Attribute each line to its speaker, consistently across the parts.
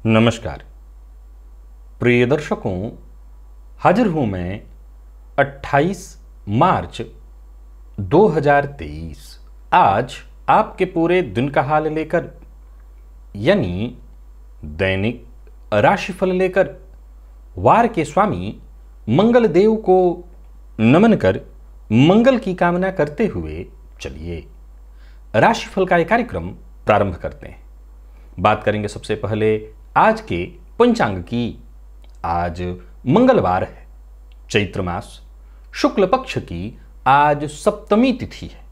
Speaker 1: नमस्कार प्रिय दर्शकों, हाजिर हूं मैं 28 मार्च 2023 आज आपके पूरे दिन का हाल लेकर, यानी दैनिक राशिफल लेकर वार के स्वामी मंगल देव को नमन कर मंगल की कामना करते हुए चलिए राशिफल का यह कार्यक्रम प्रारंभ करते हैं। बात करेंगे सबसे पहले आज के पंचांग की। आज मंगलवार है, चैत्र मास शुक्ल पक्ष की आज सप्तमी तिथि है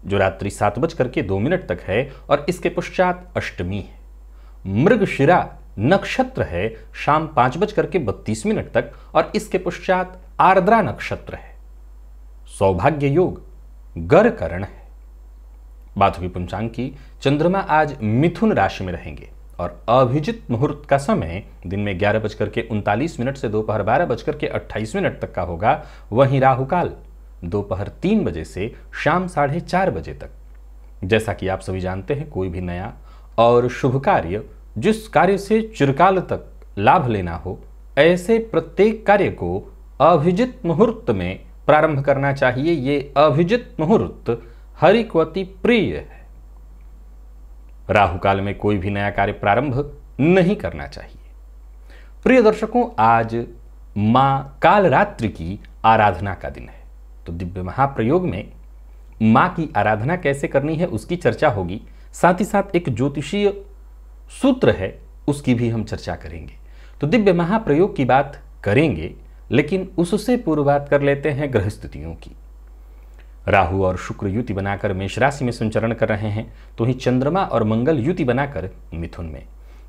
Speaker 1: जो रात्रि 7:02 तक है और इसके पश्चात अष्टमी है। मृगशिरा नक्षत्र है शाम 5:32 तक और इसके पश्चात आर्द्रा नक्षत्र है। सौभाग्य योग गरकरण है। बात हुई पंचांग की। चंद्रमा आज मिथुन राशि में रहेंगे और अभिजित मुहूर्त का समय दिन में 11:39 से दोपहर 12:28 तक का होगा। वहीं राहुकाल दोपहर 3 बजे से शाम 4:30 बजे तक। जैसा कि आप सभी जानते हैं, कोई भी नया और शुभ कार्य, जिस कार्य से चिरकाल तक लाभ लेना हो, ऐसे प्रत्येक कार्य को अभिजित मुहूर्त में प्रारंभ करना चाहिए। ये अभिजित मुहूर्त हरिक्वती प्रिय है। राहु काल में कोई भी नया कार्य प्रारंभ नहीं करना चाहिए। प्रिय दर्शकों, आज मां कालरात्रि की आराधना का दिन है, तो दिव्य महाप्रयोग में मां की आराधना कैसे करनी है उसकी चर्चा होगी। साथ ही साथ एक ज्योतिषीय सूत्र है, उसकी भी हम चर्चा करेंगे। तो दिव्य महाप्रयोग की बात करेंगे, लेकिन उससे पूर्व बात कर लेते हैं ग्रह स्थितियों की। राहु और शुक्र युति बनाकर मेष राशि में संचरण कर रहे हैं, तो ही चंद्रमा और मंगल युति बनाकर मिथुन में।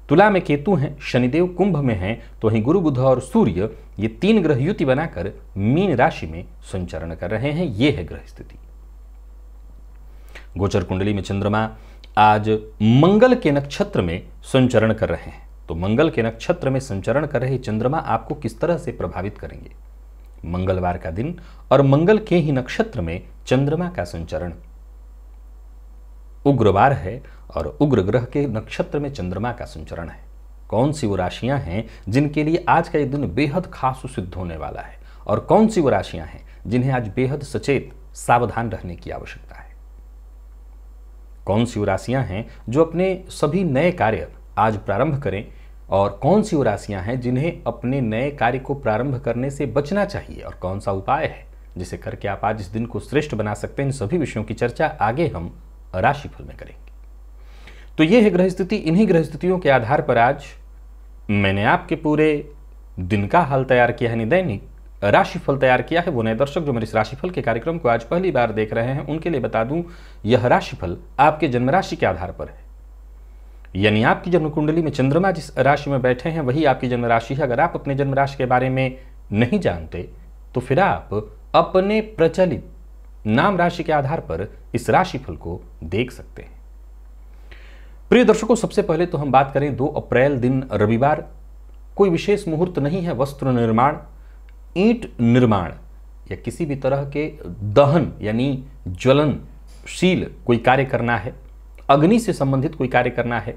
Speaker 1: तुला में केतु हैं, शनिदेव कुंभ में हैं, तो ही गुरु बुध और सूर्य ये 3 ग्रह युति बनाकर मीन राशि में संचरण कर रहे हैं। ये है ग्रह स्थिति। गोचर कुंडली में चंद्रमा आज मंगल के नक्षत्र में संचरण कर रहे हैं, तो मंगल के नक्षत्र में संचरण कर रहे चंद्रमा आपको किस तरह से प्रभावित करेंगे। मंगलवार का दिन और मंगल के ही नक्षत्र में चंद्रमा का संचरण उग्रवार है और उग्र ग्रह के नक्षत्र में चंद्रमा का संचरण है। कौन सी वो राशियां हैं जिनके लिए आज का यह दिन बेहद खास सिद्ध होने वाला है, और कौन सी वो राशियां हैं जिन्हें आज बेहद सचेत सावधान रहने की आवश्यकता है। कौन सी वो राशियां हैं जो अपने सभी नए कार्य आज प्रारंभ करें, और कौन सी वो राशियां हैं जिन्हें अपने नए कार्य को प्रारंभ करने से बचना चाहिए, और कौन सा उपाय है जिसे करके आप आज इस दिन को श्रेष्ठ बना सकते हैं। इन सभी विषयों की चर्चा आगे हम राशिफल में करेंगे। तो ये है ग्रह स्थिति। इन्हीं ग्रह स्थितियों के आधार पर आज मैंने आपके पूरे दिन का हाल तैयार किया है, दैनिक राशिफल तैयार किया है। वो नए दर्शक जो मेरे इस राशिफल के कार्यक्रम को आज पहली बार देख रहे हैं, उनके लिए बता दूं, यह राशिफल आपके जन्म राशि के आधार पर है, यानी आपकी जन्म कुंडली में चंद्रमा जिस राशि में बैठे हैं वही आपकी जन्म राशि है। अगर आप अपने जन्म राशि के बारे में नहीं जानते तो फिर आप अपने प्रचलित नाम राशि के आधार पर इस राशिफल को देख सकते हैं। प्रिय दर्शकों, सबसे पहले तो हम बात करें 2 अप्रैल दिन रविवार। कोई विशेष मुहूर्त नहीं है। वस्त्र निर्माण, ईंट निर्माण या किसी भी तरह के दहन यानी ज्वलनशील कोई कार्य करना है, अग्नि से संबंधित कोई कार्य करना है,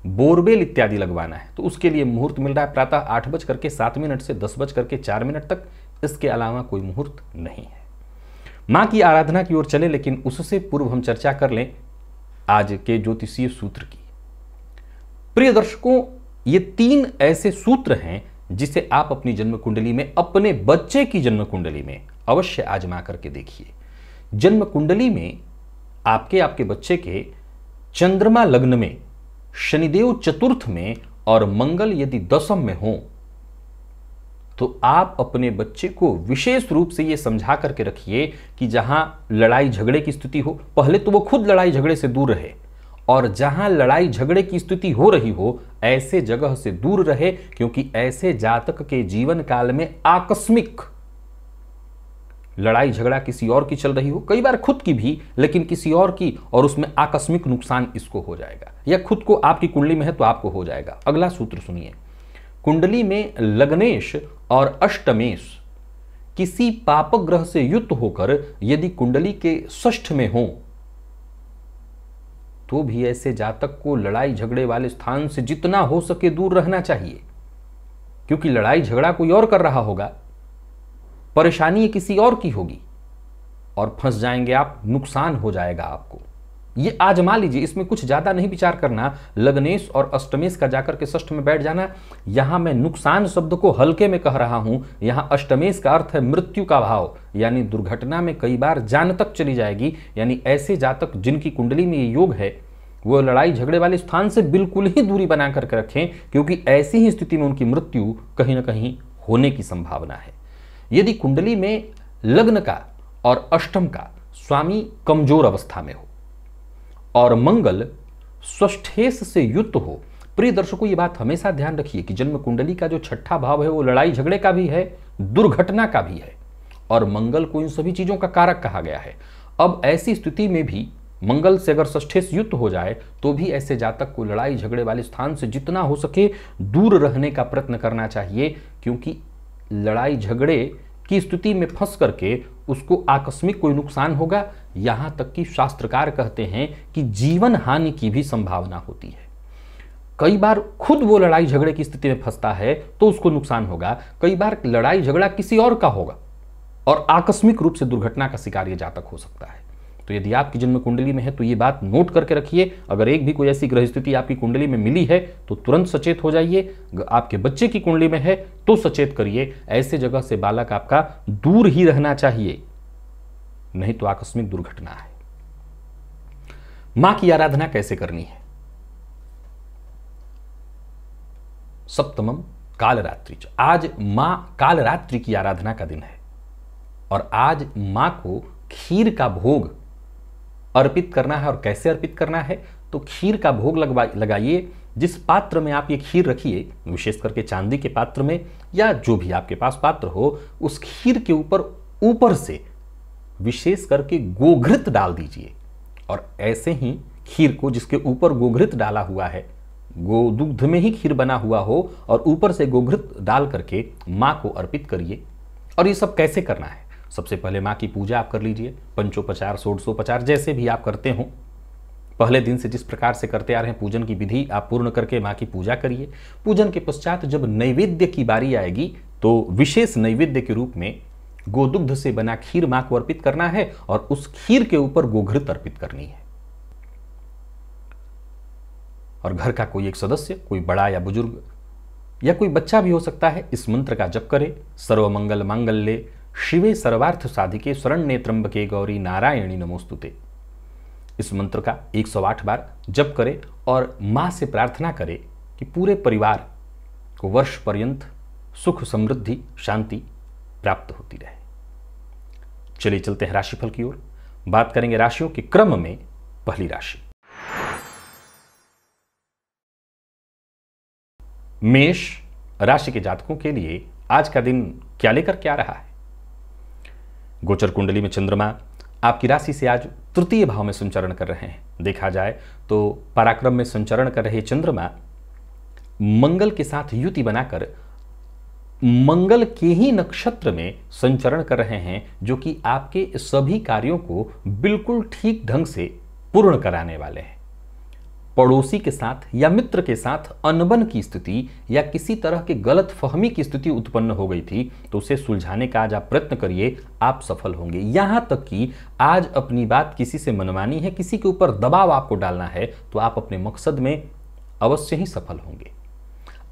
Speaker 1: बोरवेल इत्यादि लगवाना है, तो उसके लिए मुहूर्त मिल रहा है प्रातः 8:07 से 10:04 तक। इसके अलावा कोई मुहूर्त नहीं है। मां की आराधना की ओर चले, लेकिन उससे पूर्व हम चर्चा कर लें आज के ज्योतिषीय सूत्र की। प्रिय दर्शकों, ये 3 ऐसे सूत्र हैं जिसे आप अपनी जन्म कुंडली में, अपने बच्चे की जन्म कुंडली में अवश्य आजमा करके देखिए। जन्म कुंडली में आपके बच्चे के चंद्रमा लग्न में, शनिदेव चतुर्थ में और मंगल यदि दशम में हो, तो आप अपने बच्चे को विशेष रूप से यह समझा करके रखिए कि जहां लड़ाई झगड़े की स्थिति हो, पहले तो वो खुद लड़ाई झगड़े से दूर रहे, और जहां लड़ाई झगड़े की स्थिति हो रही हो ऐसे जगह से दूर रहे, क्योंकि ऐसे जातक के जीवन काल में आकस्मिक लड़ाई झगड़ा किसी और की चल रही हो, कई बार खुद की भी, लेकिन किसी और की, और उसमें आकस्मिक नुकसान इसको हो जाएगा, या खुद को आपकी कुंडली में है तो आपको हो जाएगा। अगला सूत्र सुनिए। कुंडली में लग्नेश और अष्टमेश किसी पाप ग्रह से युक्त होकर यदि कुंडली के षष्ठ में हो तो भी ऐसे जातक को लड़ाई झगड़े वाले स्थान से जितना हो सके दूर रहना चाहिए, क्योंकि लड़ाई झगड़ा कोई और कर रहा होगा, परेशानी किसी और की होगी और फंस जाएंगे आप, नुकसान हो जाएगा आपको। ये आजमा लीजिए, इसमें कुछ ज्यादा नहीं विचार करना। लग्नेश और अष्टमेश का जाकर के षष्ठ में बैठ जाना। यहां मैं नुकसान शब्द को हल्के में कह रहा हूं। यहां अष्टमेश का अर्थ है मृत्यु का भाव, यानी दुर्घटना में कई बार जान तक चली जाएगी। यानी ऐसे जातक जिनकी कुंडली में ये योग है वो लड़ाई झगड़े वाले स्थान से बिल्कुल ही दूरी बना करके रखें, क्योंकि ऐसी ही स्थिति में उनकी मृत्यु कहीं ना कहीं होने की संभावना है। यदि कुंडली में लग्न का और अष्टम का स्वामी कमजोर अवस्था में हो और मंगल स्वस्थेश से युक्त हो, प्रिय दर्शकों ये बात हमेशा ध्यान रखिए कि जन्म कुंडली का जो छठा भाव है वो लड़ाई झगड़े का भी है, दुर्घटना का भी है, और मंगल को इन सभी चीजों का कारक कहा गया है। अब ऐसी स्थिति में भी मंगल से अगर षष्ठेश युक्त हो जाए तो भी ऐसे जातक को लड़ाई झगड़े वाले स्थान से जितना हो सके दूर रहने का प्रयत्न करना चाहिए, क्योंकि लड़ाई झगड़े की स्थिति में फंस करके उसको आकस्मिक कोई नुकसान होगा। यहां तक कि शास्त्रकार कहते हैं कि जीवन हानि की भी संभावना होती है। कई बार खुद वो लड़ाई झगड़े की स्थिति में फंसता है तो उसको नुकसान होगा, कई बार लड़ाई झगड़ा किसी और का होगा और आकस्मिक रूप से दुर्घटना का शिकार ये जातक हो सकता है। तो यदि आपकी जन्म कुंडली में है तो ये बात नोट करके रखिए। अगर एक भी कोई ऐसी ग्रह स्थिति आपकी कुंडली में मिली है तो तुरंत सचेत हो जाइए। आपके बच्चे की कुंडली में है तो सचेत करिए। ऐसे जगह से बालक आपका दूर ही रहना चाहिए, नहीं तो आकस्मिक दुर्घटना है। मां की आराधना कैसे करनी है? सप्तमम कालरात्रि। आज मां कालरात्रि की आराधना का दिन है और आज मां को खीर का भोग अर्पित करना है। और कैसे अर्पित करना है? तो खीर का भोग लगाइए। जिस पात्र में आप ये खीर रखिए, विशेष करके चांदी के पात्र में या जो भी आपके पास पात्र हो, उस खीर के ऊपर से विशेष करके गोघृत डाल दीजिए। और ऐसे ही खीर को जिसके ऊपर गोघृत डाला हुआ है, गोदुग्ध में ही खीर बना हुआ हो और ऊपर से गोघृत डाल करके मां को अर्पित करिए। और ये सब कैसे करना है? सबसे पहले मां की पूजा आप कर लीजिए, पंचोपचार, षोडशोपचार, जैसे भी आप करते हो पहले दिन से जिस प्रकार से करते आ रहे हैं पूजन की विधि आप पूर्ण करके मां की पूजा करिए। पूजन के पश्चात जब नैवेद्य की बारी आएगी तो विशेष नैवेद्य के रूप में गोदुग्ध से बना खीर मां को अर्पित करना है और उस खीर के ऊपर गोघृत अर्पित करनी है। और घर का कोई एक सदस्य, कोई बड़ा या बुजुर्ग या कोई बच्चा भी हो सकता है, इस मंत्र का जप करे। सर्वमंगल मांगल्ये शिवे सर्वार्थ साधिके शरण्ये त्र्यंबके गौरी नारायणी नमोस्तुते। इस मंत्र का 108 बार जप करे और मां से प्रार्थना करे कि पूरे परिवार को वर्ष पर्यंत सुख, समृद्धि, शांति प्राप्त होती रहे। चलिए चलते हैं राशिफल की ओर। बात करेंगे राशियों के क्रम में। पहली राशि मेष राशि के जातकों के लिए आज का दिन क्या लेकर क्या रहा है? गोचर कुंडली में चंद्रमा आपकी राशि से आज तृतीय भाव में संचरण कर रहे हैं। देखा जाए तो पराक्रम में संचरण कर रहे चंद्रमा मंगल के साथ युति बनाकर मंगल के ही नक्षत्र में संचरण कर रहे हैं, जो कि आपके सभी कार्यों को बिल्कुल ठीक ढंग से पूर्ण कराने वाले हैं। पड़ोसी के साथ या मित्र के साथ अनबन की स्थिति या किसी तरह की गलत फहमी की स्थिति उत्पन्न हो गई थी तो उसे सुलझाने का आज आप प्रयत्न करिए, आप सफल होंगे। यहां तक कि आज अपनी बात किसी से मनवानी है, किसी के ऊपर दबाव आपको डालना है तो आप अपने मकसद में अवश्य ही सफल होंगे।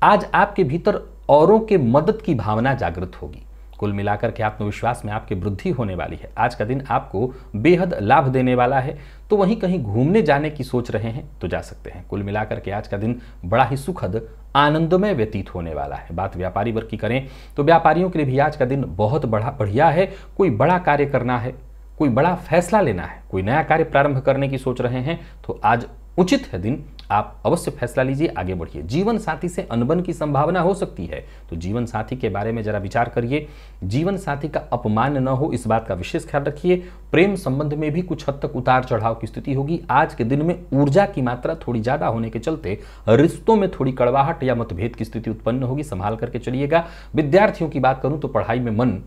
Speaker 1: आज आपके भीतर औरों के मदद की भावना जागृत होगी। कुल मिलाकर के आत्मविश्वास में आपकी वृद्धि होने वाली है। आज का दिन आपको बेहद लाभ देने वाला है। तो वहीं कहीं घूमने जाने की सोच रहे हैं तो जा सकते हैं। कुल मिलाकर के आज का दिन बड़ा ही सुखद, आनंदमय व्यतीत होने वाला है। बात व्यापारी वर्ग की करें तो व्यापारियों के लिए भी आज का दिन बहुत बढ़िया है। कोई बड़ा कार्य करना है, कोई बड़ा फैसला लेना है, कोई नया कार्य प्रारंभ करने की सोच रहे हैं तो आज उचित है दिन, आप अवश्य फैसला लीजिए, आगे बढ़िए। जीवन साथी से अनबन की संभावना हो सकती है तो जीवन साथी के बारे में जरा विचार करिए। जीवन साथी का अपमान न हो, इस बात का विशेष ख्याल रखिए। प्रेम संबंध में भी कुछ हद तक उतार चढ़ाव की स्थिति होगी। आज के दिन में ऊर्जा की मात्रा थोड़ी ज्यादा होने के चलते रिश्तों में थोड़ी कड़वाहट या मतभेद की स्थिति उत्पन्न होगी, संभाल करके चलिएगा। विद्यार्थियों की बात करूं तो पढ़ाई में मन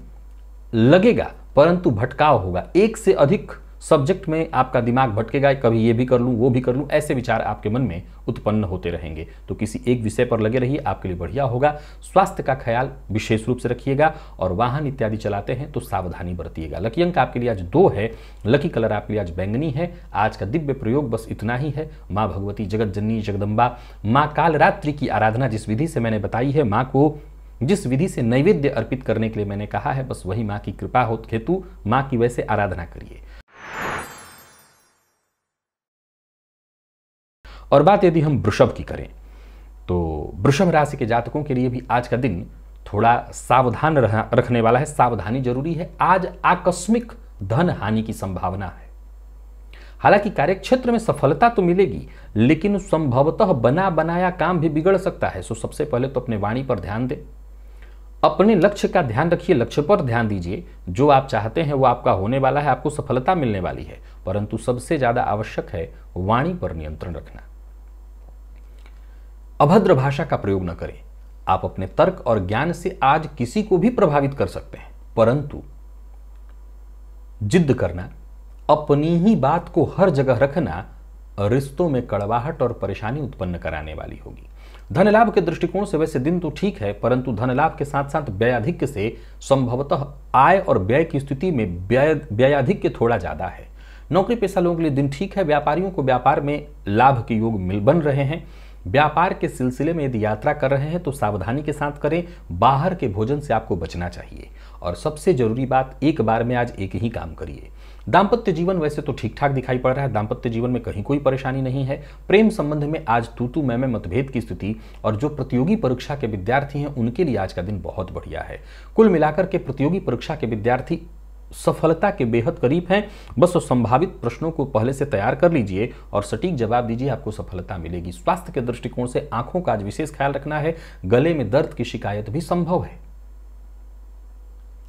Speaker 1: लगेगा परंतु भटकाव होगा। एक से अधिक सब्जेक्ट में आपका दिमाग भटकेगा, कभी ये भी कर लूँ वो भी कर लूँ, ऐसे विचार आपके मन में उत्पन्न होते रहेंगे। तो किसी एक विषय पर लगे रहिए, आपके लिए बढ़िया होगा। स्वास्थ्य का ख्याल विशेष रूप से रखिएगा और वाहन इत्यादि चलाते हैं तो सावधानी बरतिएगा। लकी अंक आपके लिए आज 2 है, लकी कलर आपके लिए आज बैंगनी है। आज का दिव्य प्रयोग बस इतना ही है। माँ भगवती जगत जननी जगदम्बा माँ कालरात्रि की आराधना जिस विधि से मैंने बताई है, माँ को जिस विधि से नैवेद्य अर्पित करने के लिए मैंने कहा है, बस वही माँ की कृपा हो हेतु माँ की वैसे आराधना करिए। और बात यदि हम वृषभ की करें तो वृषभ राशि के जातकों के लिए भी आज का दिन थोड़ा सावधान रखने वाला है। सावधानी जरूरी है। आज आकस्मिक धन हानि की संभावना है। हालांकि कार्यक्षेत्र में सफलता तो मिलेगी, लेकिन संभवतः बना बनाया काम भी बिगड़ सकता है। सो सबसे पहले तो अपने वाणी पर ध्यान दें, अपने लक्ष्य का ध्यान रखिए, लक्ष्य पर ध्यान दीजिए। जो आप चाहते हैं वो आपका होने वाला है, आपको सफलता मिलने वाली है। परंतु सबसे ज्यादा आवश्यक है वाणी पर नियंत्रण रखना। अभद्र भाषा का प्रयोग न करें। आप अपने तर्क और ज्ञान से आज किसी को भी प्रभावित कर सकते हैं, परंतु जिद्द करना, अपनी ही बात को हर जगह रखना रिश्तों में कड़वाहट और परेशानी उत्पन्न कराने वाली होगी। धन लाभ के दृष्टिकोण से वैसे दिन तो ठीक है, परंतु धन लाभ के साथ साथ व्ययाधिक्य से संभवतः आय और व्यय की स्थिति में व्ययाधिक्य थोड़ा ज्यादा है। नौकरी पेशा लोगों के लिए दिन ठीक है। व्यापारियों को व्यापार में लाभ के योग बन रहे हैं। व्यापार के सिलसिले में यदि यात्रा कर रहे हैं तो सावधानी के साथ करें। बाहर के भोजन से आपको बचना चाहिए। और सबसे जरूरी बात, एक बार में आज एक ही काम करिए। दाम्पत्य जीवन वैसे तो ठीक ठाक दिखाई पड़ रहा है। दाम्पत्य जीवन में कहीं कोई परेशानी नहीं है। प्रेम संबंध में आज तू मैं मतभेद की स्थिति, और जो प्रतियोगी परीक्षा के विद्यार्थी हैं उनके लिए आज का दिन बहुत बढ़िया है। कुल मिलाकर के प्रतियोगी परीक्षा के विद्यार्थी सफलता के बेहद करीब हैं। बस संभावित प्रश्नों को पहले से तैयार कर लीजिए और सटीक जवाब दीजिए, आपको सफलता मिलेगी। स्वास्थ्य के दृष्टिकोण से आंखों का आज विशेष ख्याल रखना है। गले में दर्द की शिकायत भी संभव है।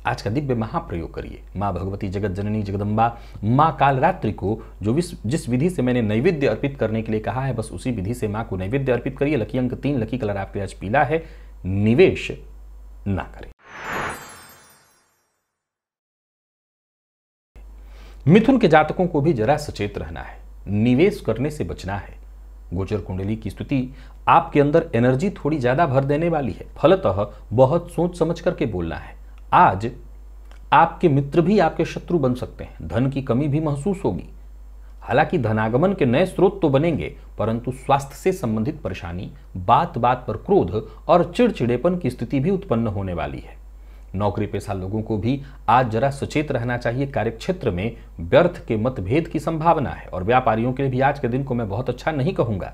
Speaker 1: आज का दिव्य महाप्रयोग करिए। माँ भगवती जगत जननी जगदम्बा माँ कालरात्रि को जिस विधि से मैंने नैवेद्य अर्पित करने के लिए कहा है, बस उसी विधि से माँ को नैवेद्य अर्पित करिए। लकी अंक 3, लकी कलर आपके आज पीला है। निवेश ना करें। मिथुन के जातकों को भी जरा सचेत रहना है। निवेश करने से बचना है। गोचर कुंडली की स्थिति आपके अंदर एनर्जी थोड़ी ज्यादा भर देने वाली है। फलतः बहुत सोच समझ करके बोलना है। आज आपके मित्र भी आपके शत्रु बन सकते हैं। धन की कमी भी महसूस होगी। हालांकि धनागमन के नए स्रोत तो बनेंगे, परंतु स्वास्थ्य से संबंधित परेशानी, बात बात पर क्रोध और चिड़चिड़ेपन की स्थिति भी उत्पन्न होने वाली है। नौकरी पेशा लोगों को भी आज जरा सचेत रहना चाहिए। कार्यक्षेत्र में व्यर्थ के मतभेद की संभावना है। और व्यापारियों के लिए भी आज के दिन को मैं बहुत अच्छा नहीं कहूंगा।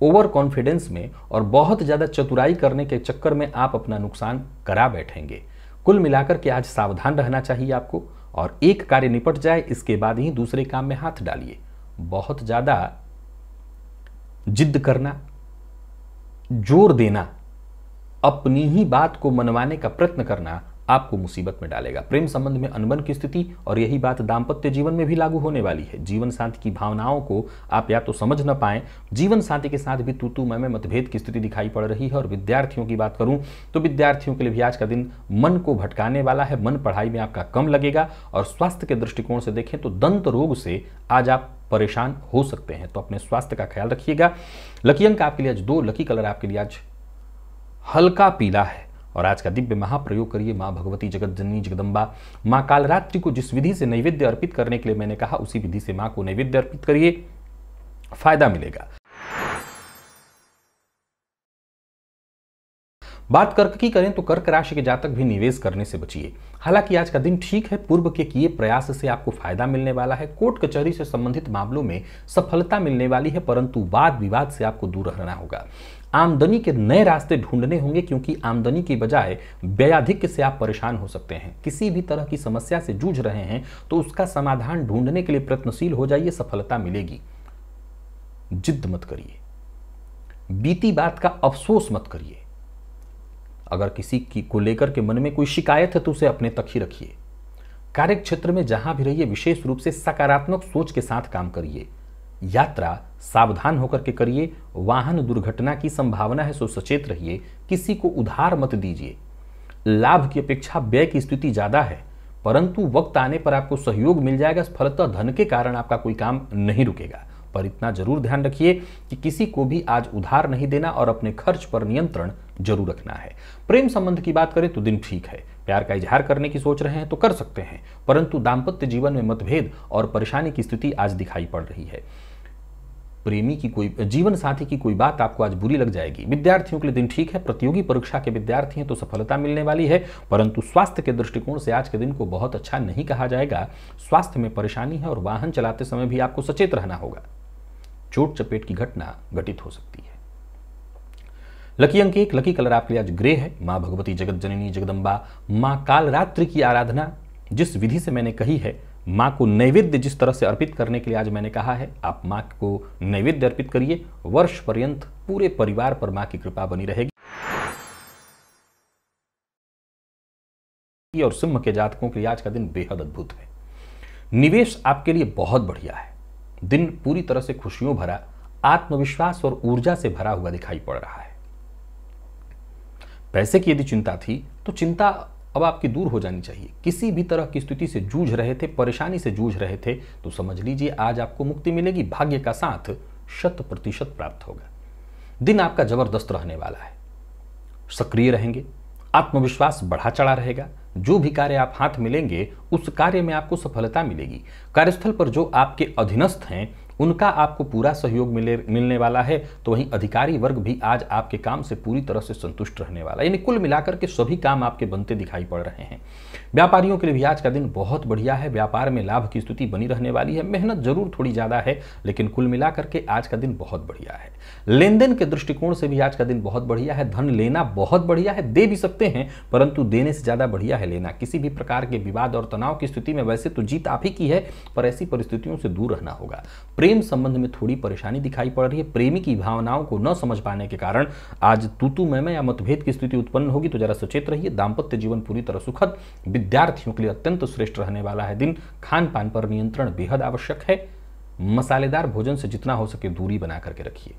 Speaker 1: ओवर कॉन्फिडेंस में और बहुत ज्यादा चतुराई करने के चक्कर में आप अपना नुकसान करा बैठेंगे। कुल मिलाकर के आज सावधान रहना चाहिए आपको। और एक कार्य निपट जाए, इसके बाद ही दूसरे काम में हाथ डालिए। बहुत ज्यादा जिद करना, जोर देना, अपनी ही बात को मनवाने का प्रयत्न करना आपको मुसीबत में डालेगा। प्रेम संबंध में अनबन की स्थिति, और यही बात दाम्पत्य जीवन में भी लागू होने वाली है। जीवन साथी की भावनाओं को आप या तो समझ न पाएं, जीवन साथी के साथ भी तू मैं मतभेद की स्थिति दिखाई पड़ रही है। और विद्यार्थियों की बात करूं तो विद्यार्थियों के लिए भी आज का दिन मन को भटकाने वाला है। मन पढ़ाई में आपका कम लगेगा। और स्वास्थ्य के दृष्टिकोण से देखें तो दंत रोग से आज आप परेशान हो सकते हैं, तो अपने स्वास्थ्य का ख्याल रखिएगा। लकी अंक आपके लिए आज 2, लकी कलर आपके लिए आज हल्का पीला है। और आज का दिव्य महाप्रयोग करिए। माँ भगवती जगत जननी जगदम्बा माँ कालरात्रि को जिस विधि से नैवेद्य अर्पित करने के लिए मैंने कहा, उसी विधि से माँ को नैवेद्य अर्पित करिए, फायदा मिलेगा। बात कर्क की करें तो कर्क राशि के जातक भी निवेश करने से बचिए। हालांकि आज का दिन ठीक है। पूर्व के किए प्रयास से आपको फायदा मिलने वाला है। कोर्ट कचहरी से संबंधित मामलों में सफलता मिलने वाली है, परंतु वाद विवाद से आपको दूर रहना होगा। आमदनी के नए रास्ते ढूंढने होंगे, क्योंकि आमदनी की बजाय व्ययाधिक्य से आप परेशान हो सकते हैं। किसी भी तरह की समस्या से जूझ रहे हैं तो उसका समाधान ढूंढने के लिए प्रयत्नशील हो जाइए, सफलता मिलेगी। जिद मत करिए। बीती बात का अफसोस मत करिए। अगर किसी की को लेकर के मन में कोई शिकायत है तो उसे अपने तक ही रखिए। कार्य क्षेत्र में जहां भी रहिए, विशेष रूप से सकारात्मक सोच के साथ काम करिए। यात्रा सावधान होकर के करिए। वाहन दुर्घटना की संभावना है, सो सचेत रहिए। किसी को उधार मत दीजिए। लाभ की अपेक्षा व्यय की स्थिति ज्यादा है। परंतु वक्त आने पर आपको सहयोग मिल जाएगा। फलतः धन के कारण आपका कोई काम नहीं रुकेगा, पर इतना जरूर ध्यान रखिए कि किसी को भी आज उधार नहीं देना और अपने खर्च पर नियंत्रण जरूर रखना है। प्रेम संबंध की बात करें तो दिन ठीक है। प्यार का इजहार करने की सोच रहे हैं तो कर सकते हैं, परंतु दाम्पत्य जीवन में मतभेद और परेशानी की स्थिति आज दिखाई पड़ रही है। प्रेमी की कोई जीवन साथी की कोई बात आपको आज बुरी लग जाएगी। विद्यार्थियों के लिए दिन ठीक है। प्रतियोगी परीक्षा के विद्यार्थी हैं तो सफलता मिलने वाली है, परंतु स्वास्थ्य के दृष्टिकोण से आज के दिन को बहुत अच्छा नहीं कहा जाएगा। स्वास्थ्य में परेशानी है और वाहन चलाते समय भी आपको सचेत रहना होगा। चोट चपेट की घटना घटित हो सकती है। लकी अंक 1, लकी कलर आपके लिए आज ग्रे है। मां भगवती जगत जननी जगदम्बा मां कालरात्रि की आराधना जिस विधि से मैंने कही है, मां को नैवेद्य जिस तरह से अर्पित करने के लिए आज मैंने कहा है, आप मां को नैवेद्य अर्पित करिए। वर्ष पर्यंत पूरे परिवार पर मां की कृपा बनी रहेगी। और सिंह के जातकों के लिए आज का दिन बेहद अद्भुत है। निवेश आपके लिए बहुत बढ़िया है। दिन पूरी तरह से खुशियों भरा, आत्मविश्वास और ऊर्जा से भरा हुआ दिखाई पड़ रहा है। पैसे की यदि चिंता थी तो चिंता अब आपकी दूर हो जानी चाहिए। किसी भी तरह की स्थिति से जूझ रहे थे, परेशानी से जूझ रहे थे, तो समझ लीजिए आज आपको मुक्ति मिलेगी। भाग्य का साथ 100% प्राप्त होगा। दिन आपका जबरदस्त रहने वाला है। सक्रिय रहेंगे, आत्मविश्वास बढ़ा चढ़ा रहेगा। जो भी कार्य आप हाथ में लेंगे उस कार्य में आपको सफलता मिलेगी। कार्यस्थल पर जो आपके अधीनस्थ हैं उनका आपको पूरा सहयोग मिलने वाला है, तो वहीं अधिकारी वर्ग भी आज आपके काम से पूरी तरह से संतुष्ट रहने वाला है। यानी कुल मिलाकर के सभी काम आपके बनते दिखाई पड़ रहे हैं। व्यापारियों के लिए भी आज का दिन बहुत बढ़िया है। व्यापार में लाभ की स्थिति बनी रहने वाली है। मेहनत जरूर थोड़ी ज्यादा है, लेकिन कुल मिलाकर के आज का दिन बहुत बढ़िया है। लेन देन के दृष्टिकोण से भी आज का दिन बहुत बढ़िया है। धन लेना बहुत बढ़िया है, दे भी सकते हैं, परंतु देने से ज्यादा बढ़िया है लेना। किसी भी प्रकार के विवाद और तनाव की स्थिति में वैसे तो जीत आप ही की है, पर ऐसी परिस्थितियों से दूर रहना होगा। प्रेम संबंध में थोड़ी परेशानी दिखाई पड़ रही है। प्रेमी की भावनाओं को न समझ पाने के कारण आज तू मैं या मतभेद की स्थिति उत्पन्न होगी, तो जरा सचेत रहिए। दाम्पत्य जीवन पूरी तरह सुखद, विद्यार्थियों के लिए अत्यंत श्रेष्ठ रहने वाला है दिन। खान पान पर नियंत्रण बेहद आवश्यक है। मसालेदार भोजन से जितना हो सके दूरी बना करके रखिए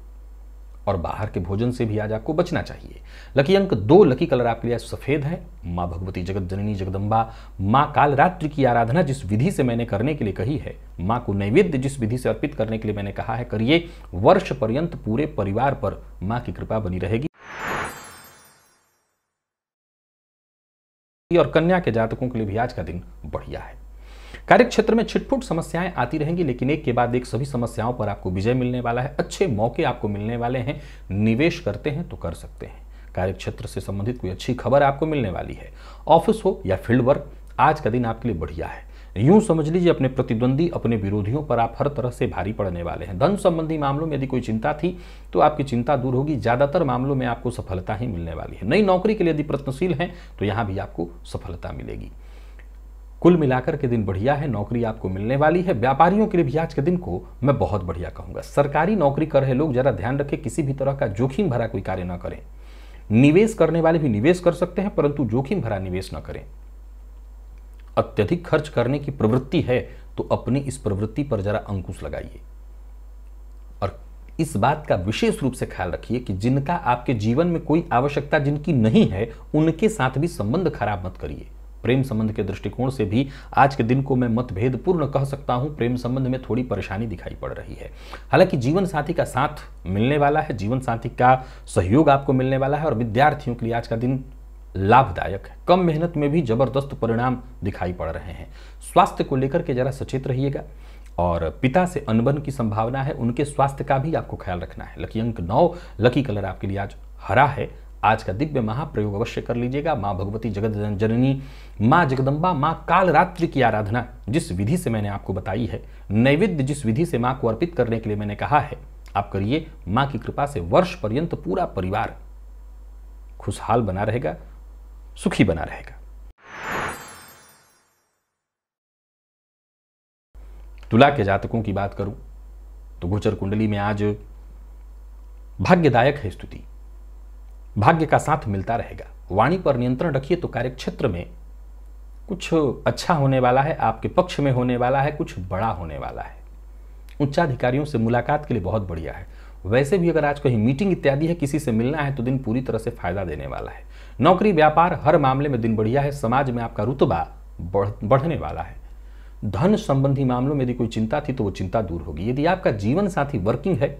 Speaker 1: और बाहर के भोजन से भी आज आपको बचना चाहिए। लकी अंक 2, लकी कलर आपके लिए सफेद है। मां भगवती जगत जननी जगदम्बा मां कालरात्रि की आराधना जिस विधि से मैंने करने के लिए कही है, मां को नैवेद्य जिस विधि से अर्पित करने के लिए मैंने कहा है, करिए। वर्ष पर्यंत पूरे परिवार पर मां की कृपा बनी रहेगी। और कन्या के जातकों के लिए भी आज का दिन बढ़िया है। कार्य क्षेत्र में छिटपुट समस्याएं आती रहेंगी, लेकिन एक के बाद एक सभी समस्याओं पर आपको विजय मिलने वाला है। अच्छे मौके आपको मिलने वाले हैं। निवेश करते हैं तो कर सकते हैं। कार्य क्षेत्र से संबंधित कोई अच्छी खबर आपको मिलने वाली है। ऑफिस हो या फील्ड वर्क, आज का दिन आपके लिए बढ़िया है। यूं समझ लीजिए अपने प्रतिद्वंदी, अपने विरोधियों पर आप हर तरह से भारी पड़ने वाले हैं। धन संबंधी मामलों में यदि कोई चिंता थी तो आपकी चिंता दूर होगी। ज्यादातर मामलों में आपको सफलता ही मिलने वाली है। नई नौकरी के लिए यदि प्रयत्नशील हैं तो यहां भी आपको सफलता मिलेगी। कुल मिलाकर के दिन बढ़िया है। नौकरी आपको मिलने वाली है। व्यापारियों के लिए भी आज के दिन को मैं बहुत बढ़िया कहूंगा। सरकारी नौकरी कर रहे लोग जरा ध्यान रखें, किसी भी तरह का जोखिम भरा कोई कार्य न करें। निवेश करने वाले भी निवेश कर सकते हैं, परंतु जोखिम भरा निवेश न करें। अत्यधिक खर्च करने की प्रवृत्ति है तो अपनी इस प्रवृत्ति पर जरा अंकुश लगाइए और इस बात का विशेष रूप से ख्याल रखिए कि जिनका आपके जीवन में कोई आवश्यकता जिनकी नहीं है, उनके साथ भी संबंध खराब मत करिए। प्रेम संबंध के दृष्टिकोण से भी आज के दिन को मैं मतभेद पूर्ण कह सकता हूं। प्रेम संबंध में थोड़ी परेशानी दिखाई पड़ रही है। हालांकि जीवन साथी का साथ मिलने वाला है, जीवन साथी का सहयोग आपको मिलने वाला है और विद्यार्थियों के लिए आज का दिन लाभदायक है। कम मेहनत में भी जबरदस्त परिणाम दिखाई पड़ रहे हैं। स्वास्थ्य को लेकर के जरा सचेत रहिएगा और पिता से अनबन की संभावना है, उनके स्वास्थ्य का भी आपको ख्याल रखना है। लकी अंक 9, लकी कलर आपके लिए आज हरा है। आज का दिव्य महाप्रयोग अवश्य कर लीजिएगा। मां भगवती जगत जननी मां जगदम्बा मां कालरात्रि की आराधना जिस विधि से मैंने आपको बताई है, नैवेद्य जिस विधि से मां को अर्पित करने के लिए मैंने कहा है, आप करिए। मां की कृपा से वर्ष पर्यंत पूरा परिवार खुशहाल बना रहेगा, सुखी बना रहेगा। तुला के जातकों की बात करूं तो गोचर कुंडली में आज भाग्यदायक है स्थिति। भाग्य का साथ मिलता रहेगा। वाणी पर नियंत्रण रखिए तो कार्यक्षेत्र में कुछ अच्छा होने वाला है, आपके पक्ष में होने वाला है, कुछ बड़ा होने वाला है। उच्चाधिकारियों से मुलाकात के लिए बहुत बढ़िया है। वैसे भी अगर आज कहीं मीटिंग इत्यादि है, किसी से मिलना है, तो दिन पूरी तरह से फायदा देने वाला है। नौकरी व्यापार हर मामले में दिन बढ़िया है। समाज में आपका रुतबा बढ़ने वाला है। धन संबंधी मामलों में यदि कोई चिंता थी तो वो चिंता दूर होगी। यदि आपका जीवन साथी वर्किंग है,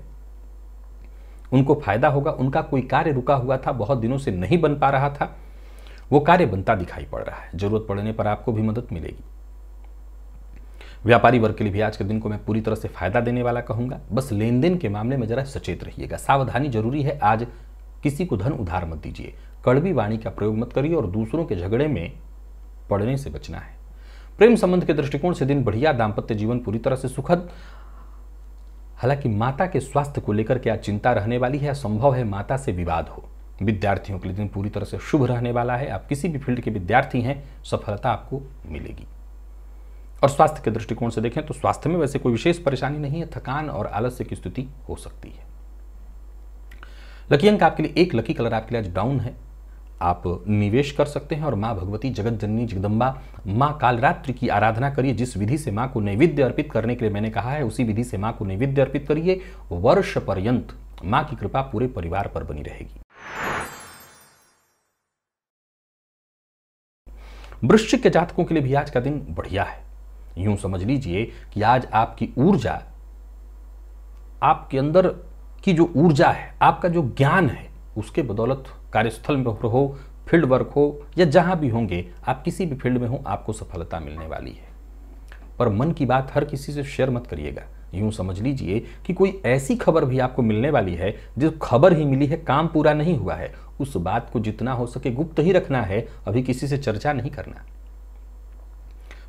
Speaker 1: उनको फायदा होगा। उनका कोई कार्य रुका हुआ था, बहुत दिनों से नहीं बन पा रहा था, वो कार्य बनता दिखाई पड़ रहा है। जरूरत पड़ने पर आपको भी मदद मिलेगी। व्यापारी वर्ग के लिए भी आज के दिन को मैं पूरी तरह से फायदा देने वाला कहूंगा। बस लेन देन के मामले में जरा सचेत रहिएगा, सावधानी जरूरी है। आज किसी को धन उधार मत दीजिए, कड़वी वाणी का प्रयोग मत करिए और दूसरों के झगड़े में पड़ने से बचना है। प्रेम संबंध के दृष्टिकोण से दिन बढ़िया, दाम्पत्य जीवन पूरी तरह से सुखद। हालांकि माता के स्वास्थ्य को लेकर के आज चिंता रहने वाली है, संभव है माता से विवाद हो। विद्यार्थियों के लिए दिन पूरी तरह से शुभ रहने वाला है। आप किसी भी फील्ड के विद्यार्थी हैं, सफलता आपको मिलेगी। और स्वास्थ्य के दृष्टिकोण से देखें तो स्वास्थ्य में वैसे कोई विशेष परेशानी नहीं है, थकान और आलस्य की स्थिति हो सकती है। लकी अंक आपके लिए 1, लकी कलर आपके लिए आज ब्राउन है। आप निवेश कर सकते हैं और मां भगवती जगत जननी जगदम्बा मां कालरात्रि की आराधना करिए। जिस विधि से मां को नैवेद्य अर्पित करने के लिए मैंने कहा है, उसी विधि से मां को नैवेद्य अर्पित करिए। वर्ष पर्यंत मां की कृपा पूरे परिवार पर बनी रहेगी। वृश्चिक के जातकों के लिए भी आज का दिन बढ़िया है। यूं समझ लीजिए कि आज आपकी ऊर्जा, आपके अंदर की जो ऊर्जा है, आपका जो ज्ञान है, उसके बदौलत कार्यस्थल में हो, फील्ड वर्क हो या जहां भी होंगे, आप किसी भी फील्ड में हो, आपको सफलता मिलने वाली है। पर मन की बात हर किसी से शेयर मत करिएगा। यूं समझ लीजिए कि कोई ऐसी खबर भी आपको मिलने वाली है, जो खबर ही मिली है, काम पूरा नहीं हुआ है, उस बात को जितना हो सके गुप्त ही रखना है, अभी किसी से चर्चा नहीं करना।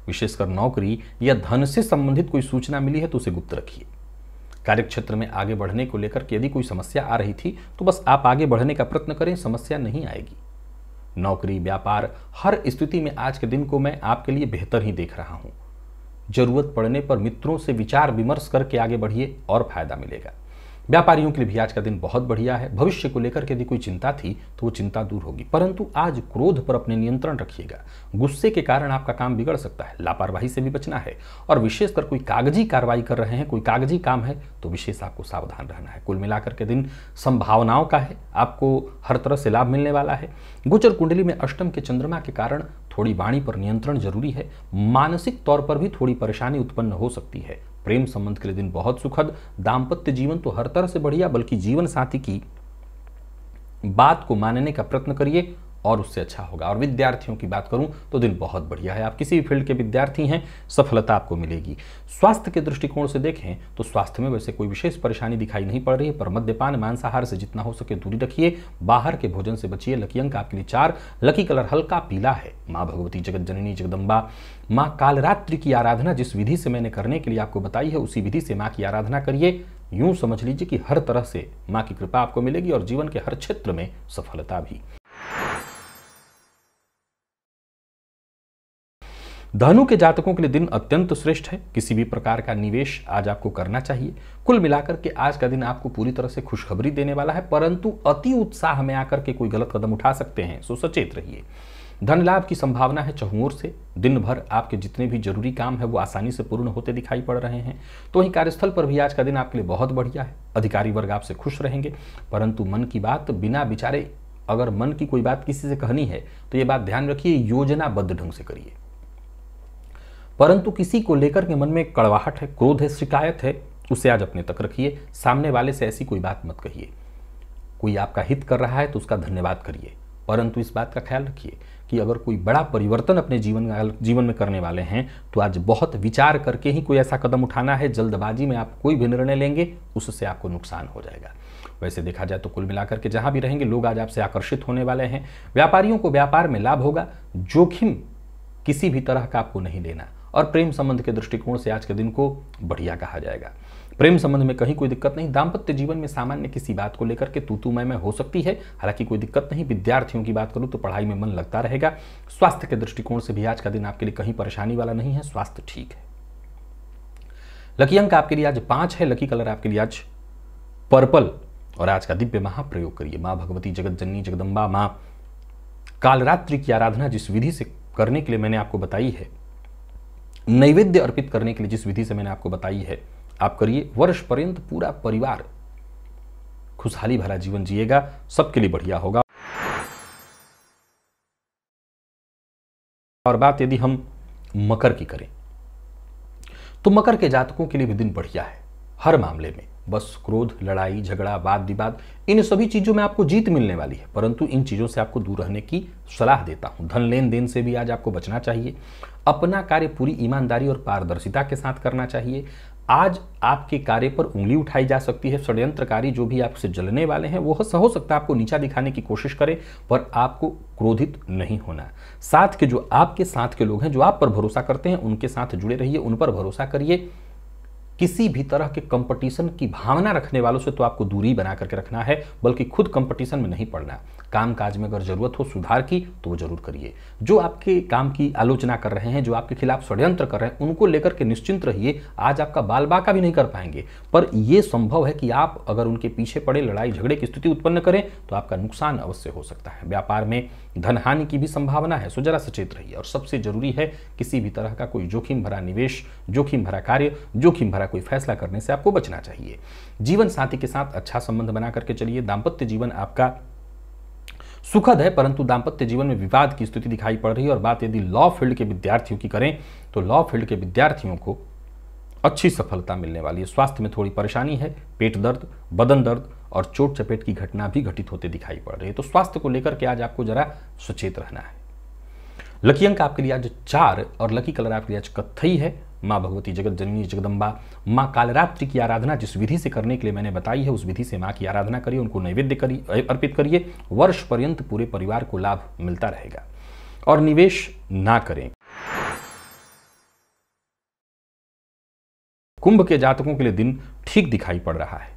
Speaker 1: विशेषकर नौकरी या धन से संबंधित कोई सूचना मिली है तो उसे गुप्त रखिए। कार्यक्षेत्र में आगे बढ़ने को लेकर के यदि कोई समस्या आ रही थी तो बस आप आगे बढ़ने का प्रयत्न करें, समस्या नहीं आएगी। नौकरी, व्यापार, हर स्थिति में आज के दिन को मैं आपके लिए बेहतर ही देख रहा हूं। जरूरत पड़ने पर मित्रों से विचार विमर्श करके आगे बढ़िए और फायदा मिलेगा। व्यापारियों के लिए भी आज का दिन बहुत बढ़िया है। भविष्य को लेकर के यदि कोई चिंता थी तो वो चिंता दूर होगी, परंतु आज क्रोध पर अपने नियंत्रण रखिएगा। गुस्से के कारण आपका काम बिगड़ सकता है, लापरवाही से भी बचना है। और विशेषकर कोई कागजी कार्रवाई कर रहे हैं, कोई कागजी काम है तो विशेष आपको सावधान रहना है। कुल मिलाकर के दिन संभावनाओं का है, आपको हर तरह से लाभ मिलने वाला है। गोचर कुंडली में अष्टम के चंद्रमा के कारण थोड़ी वाणी पर नियंत्रण जरूरी है। मानसिक तौर पर भी थोड़ी परेशानी उत्पन्न हो सकती है। प्रेम संबंध के लिए दिन बहुत सुखद। दाम्पत्य जीवन तो हर तरह से बढ़िया, बल्कि जीवन साथी की बात को मानने का प्रयत्न करिए और उससे अच्छा होगा। और विद्यार्थियों की बात करूं तो दिन बहुत बढ़िया है। आप किसी भी फील्ड के विद्यार्थी हैं, सफलता आपको मिलेगी। स्वास्थ्य के दृष्टिकोण से देखें तो स्वास्थ्य में वैसे कोई विशेष परेशानी दिखाई नहीं पड़ रही है, पर मद्यपान, मांसाहार से जितना हो सके दूरी रखिए। बाहर के भोजन से बचिए। लकी अंक आपके लिए 4, लकी कलर हल्का पीला है। मां भगवती जगत जननी जगदम्बा मां कालरात्रि की आराधना जिस विधि से मैंने करने के लिए आपको बताई है, उसी विधि से मां की आराधना करिए। यूं समझ लीजिए कि हर तरह से मां की कृपा आपको मिलेगी और जीवन के हर क्षेत्र में सफलता भी। धनु के जातकों के लिए दिन अत्यंत श्रेष्ठ है। किसी भी प्रकार का निवेश आज आपको करना चाहिए। कुल मिलाकर के आज का दिन आपको पूरी तरह से खुशखबरी देने वाला है, परंतु अति उत्साह में आकर के कोई गलत कदम उठा सकते हैं, सो सचेत रहिए। धन लाभ की संभावना है चहुओर से। दिन भर आपके जितने भी जरूरी काम है वो आसानी से पूर्ण होते दिखाई पड़ रहे हैं। तो वहीं कार्यस्थल पर भी आज का दिन आपके लिए बहुत बढ़िया है। अधिकारी वर्ग आपसे खुश रहेंगे, परंतु मन की बात बिना विचारे, अगर मन की कोई बात किसी से कहनी है तो ये बात ध्यान रखिए, योजनाबद्ध ढंग से करिए। परंतु किसी को लेकर के मन में कड़वाहट है, क्रोध है, शिकायत है, उसे आज अपने तक रखिए। सामने वाले से ऐसी कोई बात मत कहिए। कोई आपका हित कर रहा है तो उसका धन्यवाद करिए, परंतु इस बात का ख्याल रखिए कि अगर कोई बड़ा परिवर्तन अपने जीवन में करने वाले हैं तो आज बहुत विचार करके ही कोई ऐसा कदम उठाना है। जल्दबाजी में आप कोई भी निर्णय लेंगे उससे आपको नुकसान हो जाएगा। वैसे देखा जाए तो कुल मिलाकर के जहां भी रहेंगे लोग आज आपसे आकर्षित होने वाले हैं। व्यापारियों को व्यापार में लाभ होगा। जोखिम किसी भी तरह का आपको नहीं लेना। और प्रेम संबंध के दृष्टिकोण से आज के दिन को बढ़िया कहा जाएगा। प्रेम संबंध में कहीं कोई दिक्कत नहीं। दाम्पत्य जीवन में सामान्य किसी बात को लेकर के तू मैं हो सकती है, हालांकि कोई दिक्कत नहीं। विद्यार्थियों की बात करूं तो पढ़ाई में मन लगता रहेगा। स्वास्थ्य के दृष्टिकोण से भी आज का दिन आपके लिए कहीं परेशानी वाला नहीं है, स्वास्थ्य ठीक है। लकी अंक आपके लिए आज 5 है। लकी कलर आपके लिए आज पर्पल। और आज का दिव्य महाप्रयोग करिए। मां भगवती जगत जननी जगदम्बा मां कालरात्रि की आराधना जिस विधि से करने के लिए मैंने आपको बताई है, नैवेद्य अर्पित करने के लिए जिस विधि से मैंने आपको बताई है, आप करिए। वर्ष पर्यंत पूरा परिवार खुशहाली भरा जीवन जिएगा, सबके लिए बढ़िया होगा। और बात यदि हम मकर की करें तो मकर के जातकों के लिए भी दिन बढ़िया है हर मामले में। बस क्रोध, लड़ाई झगड़ा, वाद विवाद, इन सभी चीजों में आपको जीत मिलने वाली है, परंतु इन चीजों से आपको दूर रहने की सलाह देता हूं। धन लेन देन से भी आज आपको बचना चाहिए। अपना कार्य पूरी ईमानदारी और पारदर्शिता के साथ करना चाहिए। आज आपके कार्य पर उंगली उठाई जा सकती है। षड्यंत्रकारी जो भी आपसे जलने वाले हैं वो हो सकता है आपको नीचा दिखाने की कोशिश करें, पर आपको क्रोधित नहीं होना। साथ के जो आपके साथ के लोग हैं, जो आप पर भरोसा करते हैं, उनके साथ जुड़े रहिए, उन पर भरोसा करिए। किसी भी तरह के कंपटीशन की भावना रखने वालों से तो आपको दूरी बना करके रखना है, बल्कि खुद कंपटीशन में नहीं पड़ना। काम काज में अगर जरूरत हो सुधार की तो वो जरूर करिए। जो आपके काम की आलोचना कर रहे हैं, जो आपके खिलाफ षड्यंत्र कर रहे हैं, उनको लेकर के निश्चिंत रहिए। आज आपका बाल बाका भी नहीं कर पाएंगे, पर यह संभव है कि आप अगर उनके पीछे पड़े लड़ाई झगड़े की स्थिति उत्पन्न करें तो आपका नुकसान अवश्य हो सकता है। व्यापार में धन हानि की भी संभावना है, सो जरा सचेत रहिए। और सबसे जरूरी है, किसी भी तरह का कोई जोखिम भरा निवेश, जोखिम भरा कार्य, जोखिम भरा कोई फैसला करने से आपको बचना चाहिए। जीवन साथी के साथ अच्छा संबंध बना करके चलिए। दाम्पत्य जीवन आपका सुखद है, परंतु दाम्पत्य जीवन में विवाद की स्थिति दिखाई पड़ रही है। और बात यदि लॉ फील्ड के विद्यार्थियों की करें तो लॉ फील्ड के विद्यार्थियों को अच्छी सफलता मिलने वाली है। स्वास्थ्य में थोड़ी परेशानी है, पेट दर्द, बदन दर्द और चोट चपेट की घटना भी घटित होते दिखाई पड़ रही है। तो स्वास्थ्य को लेकर के आज आपको जरा सचेत रहना है। लकी अंक आपके लिए आज 4 और लकी कलर आपके लिए आज कत्थई है। माँ भगवती जगत जननी जगदम्बा माँ कालरात्रि की आराधना जिस विधि से करने के लिए मैंने बताई है, उस विधि से माँ की आराधना करिए, उनको नैवेद्य करिए, अर्पित करिए। वर्ष पर्यंत पूरे परिवार को लाभ मिलता रहेगा। और निवेश ना करें। कुंभ के जातकों के लिए दिन ठीक दिखाई पड़ रहा है।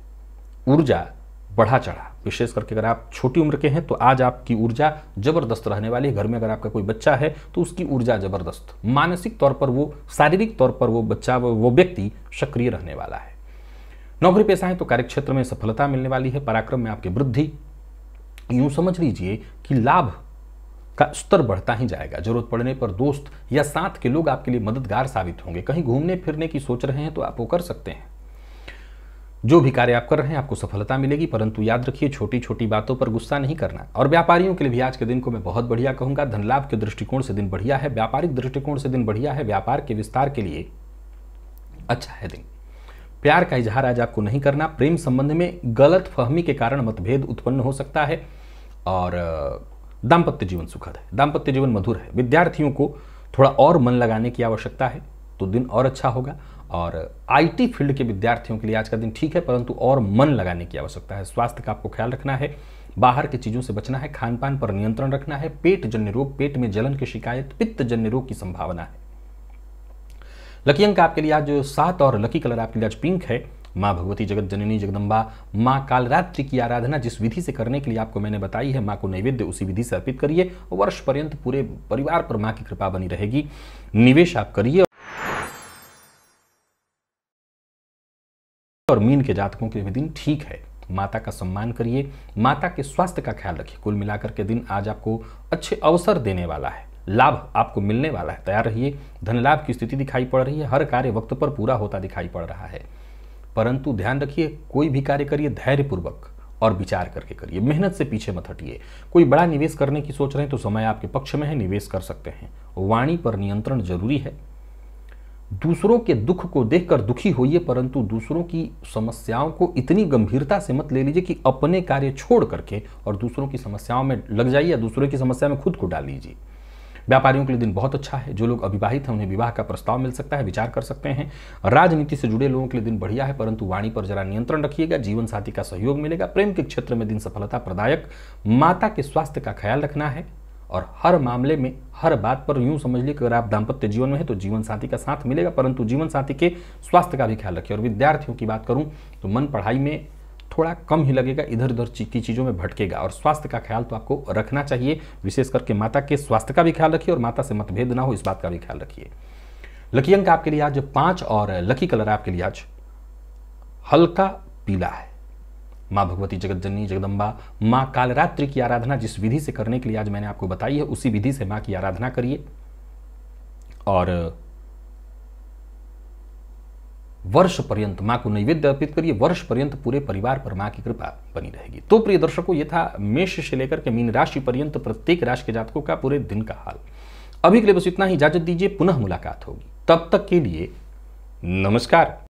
Speaker 1: ऊर्जा बढ़ा चढ़ा, विशेष करके अगर आप छोटी उम्र के हैं तो आज आपकी ऊर्जा जबरदस्त रहने वाली है। घर में अगर आपका कोई बच्चा है तो उसकी ऊर्जा जबरदस्त, मानसिक तौर पर वो, शारीरिक तौर पर वो बच्चा, वो व्यक्ति सक्रिय रहने वाला है। नौकरी पेशा है तो कार्यक्षेत्र में सफलता मिलने वाली है। पराक्रम में आपकी वृद्धि, यूं समझ लीजिए कि लाभ का स्तर बढ़ता ही जाएगा। जरूरत पड़ने पर दोस्त या साथ के लोग आपके लिए मददगार साबित होंगे। कहीं घूमने फिरने की सोच रहे हैं तो आप वो कर सकते हैं। जो भी कार्य आप कर रहे हैं आपको सफलता मिलेगी, परंतु याद रखिए छोटी छोटी बातों पर गुस्सा नहीं करना। और व्यापारियों के लिए भी आज के दिन को मैं बहुत बढ़िया कहूंगा। धन लाभ के दृष्टिकोण से दिन बढ़िया है, व्यापारिक दृष्टिकोण से दिन बढ़िया है, व्यापार के विस्तार के लिए अच्छा है दिन। प्यार का इजहार आज आपको नहीं करना। प्रेम संबंध में गलत फहमी के कारण मतभेद उत्पन्न हो सकता है। और दाम्पत्य जीवन सुखद है, दाम्पत्य जीवन मधुर है। विद्यार्थियों को थोड़ा और मन लगाने की आवश्यकता है तो दिन और अच्छा होगा। और आईटी फील्ड के विद्यार्थियों के लिए आज का दिन ठीक है, परंतु और मन लगाने की आवश्यकता है। स्वास्थ्य का आपको ख्याल रखना है, बाहर की चीजों से बचना है, खान पान पर नियंत्रण रखना है। पेट जन्य रोग, पेट में जलन की शिकायत, पित्त जन्य रोग की संभावना है। लकी अंक आपके लिए आज 7 और लकी कलर आपके लिए आज पिंक है। माँ भगवती जगत जननी जगदम्बा माँ कालरात्रि की आराधना जिस विधि से करने के लिए आपको मैंने बताई है, माँ को नैवेद्य उसी विधि से अर्पित करिए। वर्ष पर्यंत पूरे परिवार पर माँ की कृपा बनी रहेगी। निवेश आप करिए। और मीन के जातकों के लिए दिन ठीक है। माता का सम्मान करिए, माता के स्वास्थ्य का ख्याल रखिए। कुल मिलाकर के दिन आज आपको अच्छे अवसर देने वाला है, लाभ आपको मिलने वाला है। तैयार रहिए। धन लाभ की स्थिति दिखाई पड़ रही है, हर कार्य वक्त पर पूरा होता दिखाई पड़ रहा है। परंतु ध्यान रखिए, कोई भी कार्य करिए धैर्यपूर्वक और विचार करके करिए, मेहनत से पीछे मत हटिए। कोई बड़ा निवेश करने की सोच रहे हैं तो समय आपके पक्ष में है, निवेश कर सकते हैं। वाणी पर नियंत्रण जरूरी है। दूसरों के दुख को देखकर दुखी होइए, परंतु दूसरों की समस्याओं को इतनी गंभीरता से मत ले लीजिए कि अपने कार्य छोड़ करके और दूसरों की समस्याओं में लग जाइए या दूसरों की समस्या में खुद को डाल लीजिए। व्यापारियों के लिए दिन बहुत अच्छा है। जो लोग अविवाहित हैं उन्हें विवाह का प्रस्ताव मिल सकता है, विचार कर सकते हैं। राजनीति से जुड़े लोगों के लिए दिन बढ़िया है, परंतु वाणी पर जरा नियंत्रण रखिएगा। जीवन साथी का सहयोग मिलेगा। प्रेम के क्षेत्र में दिन सफलता प्रदायक। माता के स्वास्थ्य का ख्याल रखना है और हर मामले में, हर बात पर यूं समझ लीजिए कि अगर आप दाम्पत्य जीवन में है तो जीवन साथी का साथ मिलेगा, परंतु जीवन साथी के स्वास्थ्य का भी ख्याल रखिए। और विद्यार्थियों की बात करूं तो मन पढ़ाई में थोड़ा कम ही लगेगा, इधर उधर की चीज़ों में भटकेगा। और स्वास्थ्य का ख्याल तो आपको रखना चाहिए, विशेष करके माता के स्वास्थ्य का भी ख्याल रखिए और माता से मतभेद ना हो इस बात का भी ख्याल रखिए। लकी अंक आपके लिए आज 5 और लकी कलर आपके लिए आज हल्का पीला है। माँ भगवती जगत जननी जगदम्बा माँ कालरात्रि की आराधना जिस विधि से करने के लिए आज मैंने आपको बताई है, उसी विधि से माँ की आराधना करिए। और वर्ष पर्यंत माँ को नैवेद्य अर्पित करिए। वर्ष पर्यंत पूरे परिवार पर माँ की कृपा बनी रहेगी। तो प्रिय दर्शकों, ये था मेष से लेकर के मीन राशि पर्यंत प्रत्येक राशि के जातकों का पूरे दिन का हाल। अभी के लिए बस इतना ही, इजाजत दीजिए, पुनः मुलाकात होगी। तब तक के लिए नमस्कार।